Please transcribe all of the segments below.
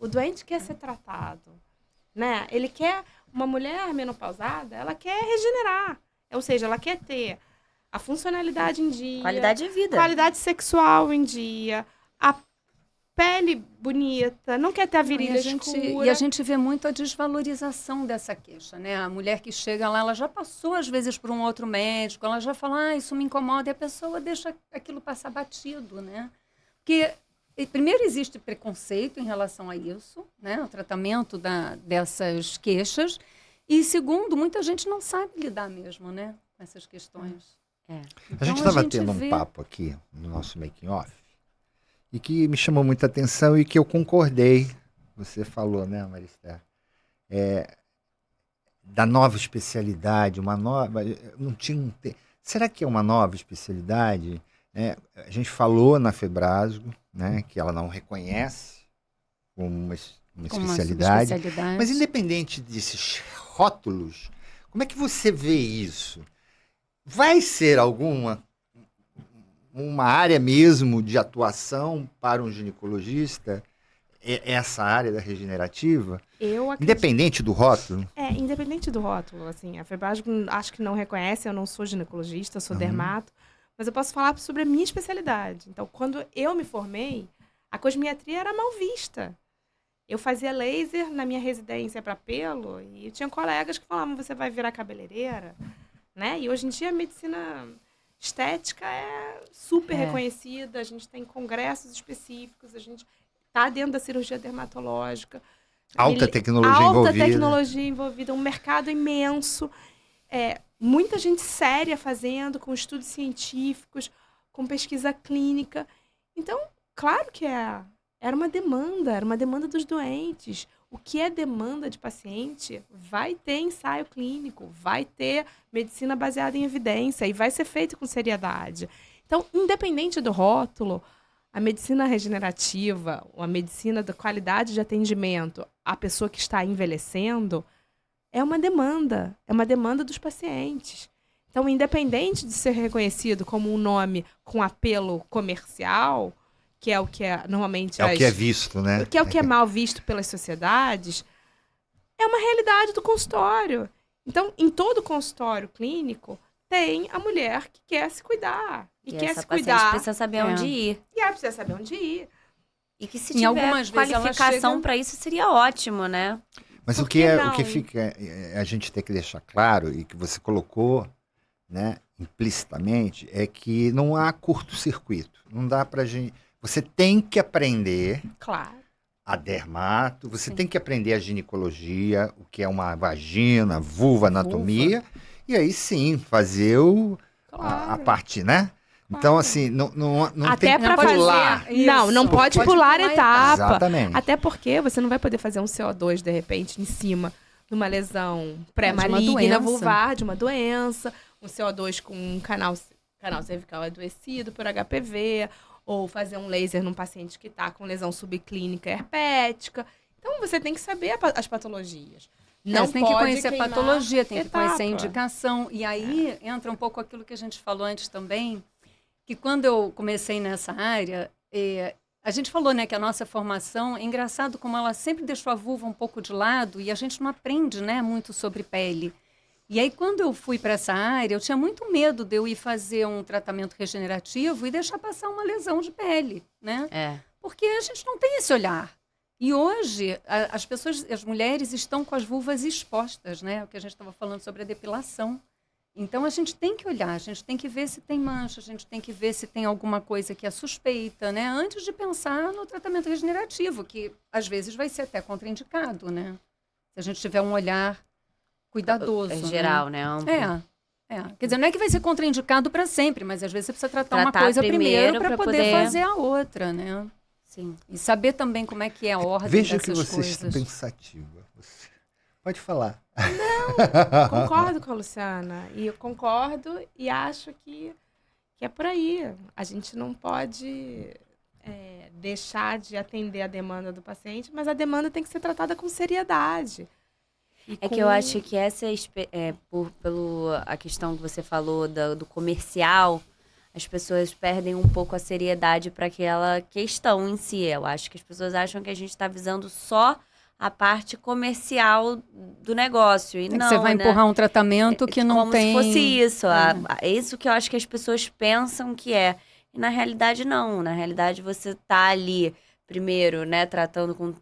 O doente quer ser tratado, né? Ele quer... Uma mulher menopausada, ela quer regenerar. Ou seja, ela quer ter a funcionalidade em dia. Qualidade de vida. Qualidade sexual em dia. A pele bonita. Não quer ter a virilha escura. E a gente vê muito a desvalorização dessa queixa, né? A mulher que chega lá, ela já passou, às vezes, por um outro médico. Ela já fala, isso me incomoda. E a pessoa deixa aquilo passar batido, né? Porque... Primeiro, existe preconceito em relação a isso, né? O tratamento dessas queixas. E, segundo, muita gente não sabe lidar mesmo, né? Com essas questões. A Então, gente estava tendo um papo aqui no nosso making off e que me chamou muita atenção e que eu concordei. Você falou, né, Maristé? Da nova especialidade, uma nova... Não tinha será que é uma nova especialidade? A gente falou na Febrasgo, né, que ela não reconhece como uma especialidade, mas independente desses rótulos, como é que você vê isso? Vai ser uma área mesmo de atuação para um ginecologista, essa área da regenerativa? Independente do rótulo? Independente do rótulo, assim, a Febrasgo acho que não reconhece, eu não sou ginecologista, sou dermato, mas eu posso falar sobre a minha especialidade. Então, quando eu me formei, a cosmiatria era mal vista. Eu fazia laser na minha residência para pelo e eu tinha colegas que falavam, você vai virar cabeleireira, né? E hoje em dia a medicina estética é super reconhecida, a gente tem congressos específicos, a gente está dentro da cirurgia dermatológica. Alta tecnologia envolvida, um mercado imenso. Muita gente séria fazendo, com estudos científicos, com pesquisa clínica. Então, claro que era uma demanda dos doentes. O que é demanda de paciente vai ter ensaio clínico, vai ter medicina baseada em evidência e vai ser feito com seriedade. Então, independente do rótulo, a medicina regenerativa, ou a medicina da qualidade de atendimento à pessoa que está envelhecendo, é uma demanda dos pacientes. Então, independente de ser reconhecido como um nome com apelo comercial, que é o que normalmente... o que é visto, né? Que é o que é mal visto pelas sociedades, é uma realidade do consultório. Então, em todo consultório clínico, tem a mulher que quer se cuidar. E quer se cuidar. Precisa saber onde ir. E ela precisa saber onde ir. E que se tiver qualificação para isso, seria ótimo, né? Mas o que fica, a gente tem que deixar claro, e que você colocou, né, implicitamente, é que não há curto-circuito. Não dá pra gente... Você tem que aprender a dermato, você tem que aprender a ginecologia, o que é uma vagina, vulva, anatomia, e aí sim, fazer a parte, né? Então, assim, não até tem que pular. Não pode pular etapa. Exatamente. Até porque você não vai poder fazer um CO2, de repente, em cima de uma lesão pré-maligna, vulvar, de uma doença. Um CO2 com um canal cervical adoecido por HPV. Ou fazer um laser num paciente que está com lesão subclínica herpética. Então, você tem que saber as patologias. Você tem que conhecer a patologia, tem que conhecer a indicação. E aí entra um pouco aquilo que a gente falou antes também, que quando eu comecei nessa área, a gente falou, né, que a nossa formação, é engraçado como ela sempre deixou a vulva um pouco de lado e a gente não aprende, né, muito sobre pele. E aí, quando eu fui para essa área, eu tinha muito medo de eu ir fazer um tratamento regenerativo e deixar passar uma lesão de pele, né? Porque a gente não tem esse olhar. E hoje, as mulheres estão com as vulvas expostas, né? O que a gente estava falando sobre a depilação. Então, a gente tem que olhar, a gente tem que ver se tem mancha, a gente tem que ver se tem alguma coisa que é suspeita, né? Antes de pensar no tratamento regenerativo, que às vezes vai ser até contraindicado, né? Se a gente tiver um olhar cuidadoso. Em geral, né? Quer dizer, não é que vai ser contraindicado para sempre, mas às vezes você precisa tratar uma coisa primeiro para poder fazer a outra, né? Sim. E saber também como é que é a ordem Veja dessas coisas. Veja que você está pensativa. Pode falar. Não, concordo com a Luciana. E eu concordo e acho que é por aí. A gente não pode deixar de atender a demanda do paciente, mas a demanda tem que ser tratada com seriedade. Que eu acho que essa pela questão que você falou do comercial, as pessoas perdem um pouco a seriedade para aquela questão em si. Eu acho que as pessoas acham que a gente está visando só a parte comercial do negócio. E não, você vai empurrar um tratamento que não como tem... Como se fosse isso. Isso que eu acho que as pessoas pensam que é. E na realidade, não. Na realidade, você tá ali, primeiro, né, tratando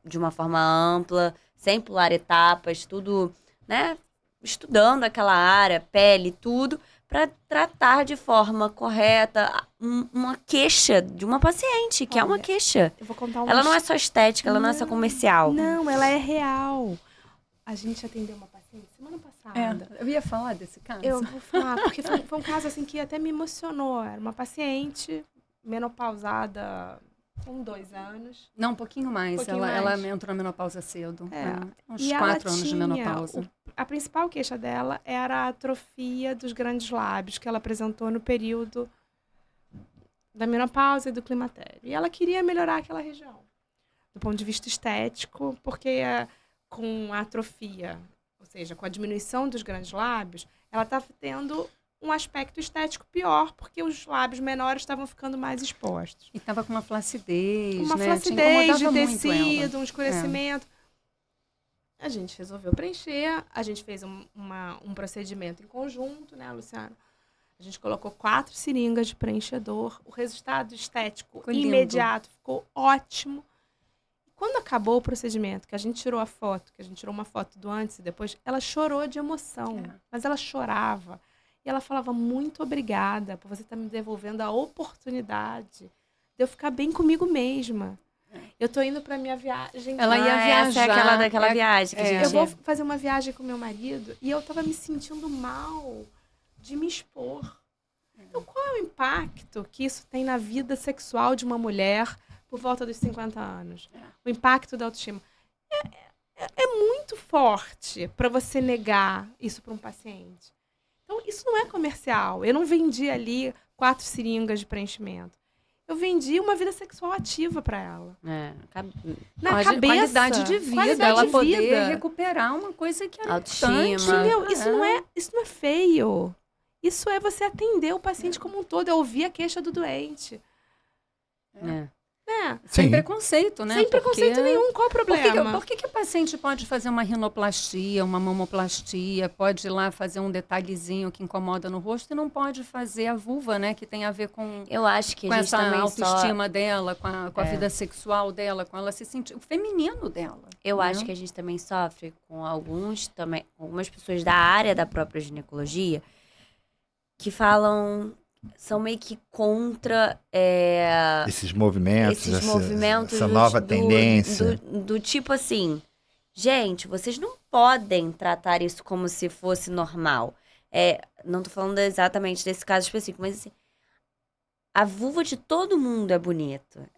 de uma forma ampla, sem pular etapas, tudo, né, estudando aquela área, pele, tudo, para tratar de forma correta uma queixa de uma paciente, que é uma queixa. Eu vou contar ela não é só estética, ela não é só comercial. Não, ela é real. A gente atendeu uma paciente semana passada. Eu ia falar desse caso. Eu vou falar, porque foi um caso assim que até me emocionou. Era uma paciente menopausada com 2 anos. Não, um pouquinho mais. Ela entrou na menopausa cedo. Uns 4 anos de menopausa. A principal queixa dela era a atrofia dos grandes lábios que ela apresentou no período da menopausa e do climatério. E ela queria melhorar aquela região, do ponto de vista estético, porque com a atrofia, ou seja, com a diminuição dos grandes lábios, ela estava tendo um aspecto estético pior, porque os lábios menores estavam ficando mais expostos. E estava com uma flacidez, uma né? flacidez de tecido, um escurecimento. A gente resolveu preencher, a gente fez um procedimento em conjunto, né, Luciana? A gente colocou 4 seringas de preenchedor, o resultado estético imediato ficou ótimo. Quando acabou o procedimento, que a gente tirou uma foto do antes e depois, ela chorou de emoção, mas ela chorava. E ela falava, muito obrigada por você estar me devolvendo a oportunidade de eu ficar bem comigo mesma. Eu tô indo pra minha viagem. Ela ia viajar. Essa é daquela viagem que a gente Eu vou fazer uma viagem com meu marido e eu tava me sentindo mal de me expor. Então, qual é o impacto que isso tem na vida sexual de uma mulher por volta dos 50 anos? O impacto da autoestima. É muito forte para você negar isso para um paciente. Então, isso não é comercial. Eu não vendi ali 4 seringas de preenchimento. Eu vendi uma vida sexual ativa para ela. Na cabeça. Qualidade de vida. Ela poder recuperar uma coisa que era autoestima. Entendeu? Isso não é feio. Isso é você atender o paciente como um todo. É ouvir a queixa do doente. Sem preconceito, né? Sem preconceito nenhum. Qual o problema? Por que o paciente pode fazer uma rinoplastia, uma mamoplastia, pode ir lá fazer um detalhezinho que incomoda no rosto e não pode fazer a vulva, né? Que tem a ver com, eu acho que com essa autoestima dela, com a vida sexual dela, com ela se sentir... O feminino dela. Eu acho que a gente também sofre com algumas pessoas da área da própria ginecologia que falam... são meio que contra esses movimentos, essa do, nova tendência. Do tipo assim, gente, vocês não podem tratar isso como se fosse normal. Não tô falando exatamente desse caso específico, mas assim, a vulva de todo mundo é bonita.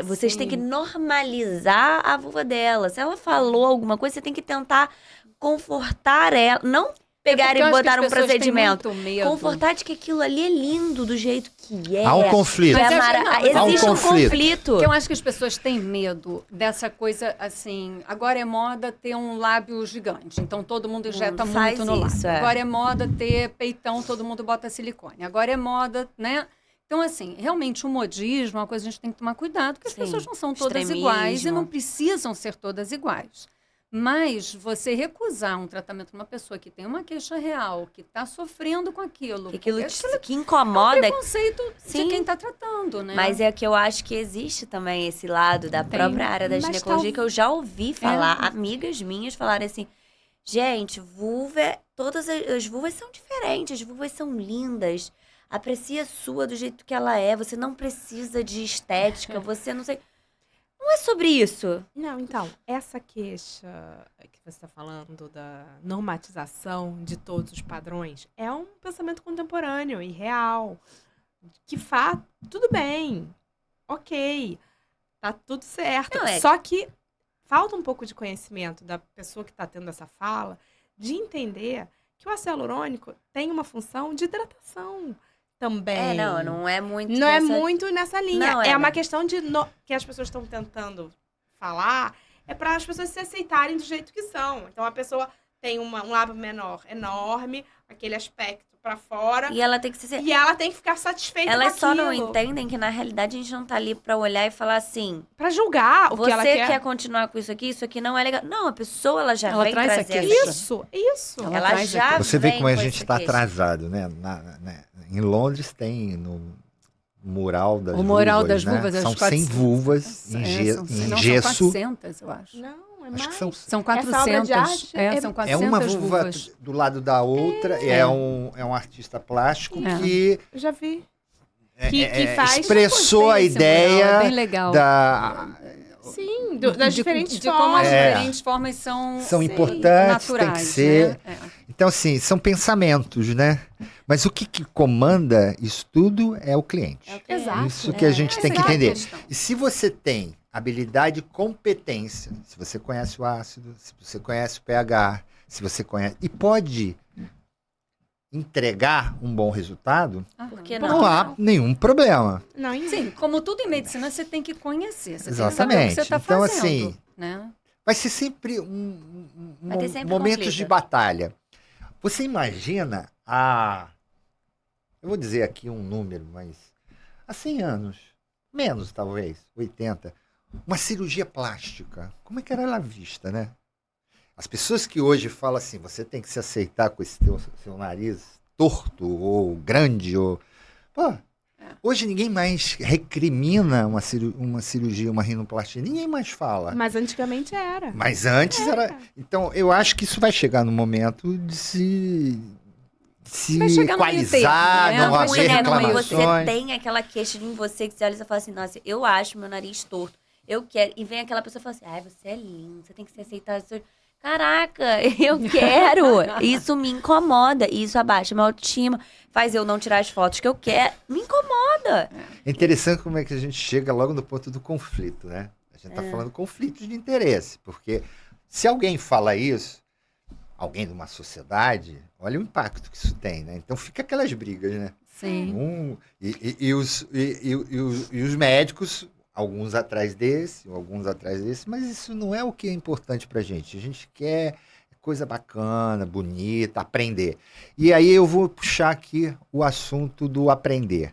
Vocês têm que normalizar a vulva dela. Se ela falou alguma coisa, você tem que tentar confortar ela. Não pegar e botar um procedimento. Confortar de que aquilo ali é lindo do jeito que é. Há um conflito. Existe um conflito. Porque eu acho que as pessoas têm medo dessa coisa assim. Agora é moda ter um lábio gigante. Então todo mundo injeta muito no lábio. Agora é moda ter peitão, todo mundo bota silicone. Agora é moda, né? Então, assim, realmente o modismo é uma coisa que a gente tem que tomar cuidado, porque as pessoas não são todas iguais e não precisam ser todas iguais. Mas você recusar um tratamento numa pessoa que tem uma queixa real, que está sofrendo com aquilo... que incomoda... É um preconceito de quem está tratando, né? Mas é que eu acho que existe também esse lado da própria área da ginecologia, que eu já ouvi falar, amigas minhas falarem assim, gente, todas as vulvas são diferentes, as vulvas são lindas, aprecie a sua do jeito que ela é, você não precisa de estética, você não sei... Não é sobre isso. Não, então, essa queixa que você está falando da normatização de todos os padrões é um pensamento contemporâneo e real. Que tudo bem, ok, tá tudo certo. Só que falta um pouco de conhecimento da pessoa que está tendo essa fala de entender que o ácido hialurônico tem uma função de hidratação. Também. Não é muito nessa linha. Não, uma questão que as pessoas estão tentando falar, é para as pessoas se aceitarem do jeito que são. Então, a pessoa tem um lábio menor enorme, aquele aspecto pra fora. E ela tem que ser... E ela tem que ficar satisfeita Elas com só não aquilo. entendem que, na realidade, a gente não tá ali pra olhar e falar assim... Pra julgar o que ela Você quer. quer continuar com isso aqui não é legal. Não, a pessoa, ela já Ela vem traz trazer aquilo. essa- Isso. Ela Ela traz já Você vê vem como a com gente essa está queixa. atrasado, né? Em Londres tem no mural das O mural vulvas, das né? vulvas, as São 100 400. vulvas em, São, em não, gesso. são 400, eu acho. Não, é Acho mais. que são São Essa obra 400. de arte São É 400 uma vulva vulvas. do lado da outra, é um artista plástico É. que Eu já vi. Que faz- expressou a Esse mural, ideia é bem legal. da... Sim, das diferentes de como as formas. diferentes formas são São Sim. importantes, tem que naturais, ser... né? Então, assim, são pensamentos, né? Mas o que comanda isso tudo é o cliente. É o cliente. Exato. Isso que a gente tem que Essa é a entender. questão. E se você tem habilidade e competência, se você conhece o ácido, se você conhece o pH, se você conhece... E pode entregar um bom resultado, Aham. Por que não não? há nenhum problema. Não, Sim, como tudo em medicina, você tem que conhecer. Você Exatamente. tem que saber o que você está Então, fazendo. assim, Né? vai ser sempre Vai ter sempre momentos conflito. de batalha. Você imagina eu vou dizer aqui um número, mas há 100 anos, menos talvez, 80, uma cirurgia plástica, como é que era ela vista, né? As pessoas que hoje falam assim, você tem que se aceitar com esse seu nariz torto ou grande, ou... Pô, hoje ninguém mais recrimina uma cirurgia, uma rinoplastia, ninguém mais fala. mas antigamente era. Mas antes era. Então, eu acho que isso vai chegar no momento de se Vai chegar no meio equalizar, termo, né? não Vai haver chegar no meio Quando reclamações. você tem aquela queixa em você que você olha e você fala assim, nossa, eu acho meu nariz torto, eu quero. E vem aquela pessoa e fala assim, ai, você é lindo, você tem que se aceitar. Caraca, eu quero. Isso me incomoda. Isso abaixa minha autoestima, faz eu não tirar as fotos que eu quero. Me incomoda. É interessante como é que a gente chega logo no ponto do conflito, né? A gente está falando conflitos de interesse, porque se alguém fala isso, alguém de uma sociedade, olha o impacto que isso tem, né? Então fica aquelas brigas, né? Sim. E os médicos, alguns atrás desse, mas isso não é o que é importante pra gente. A gente quer coisa bacana, bonita, aprender. E aí eu vou puxar aqui o assunto do aprender.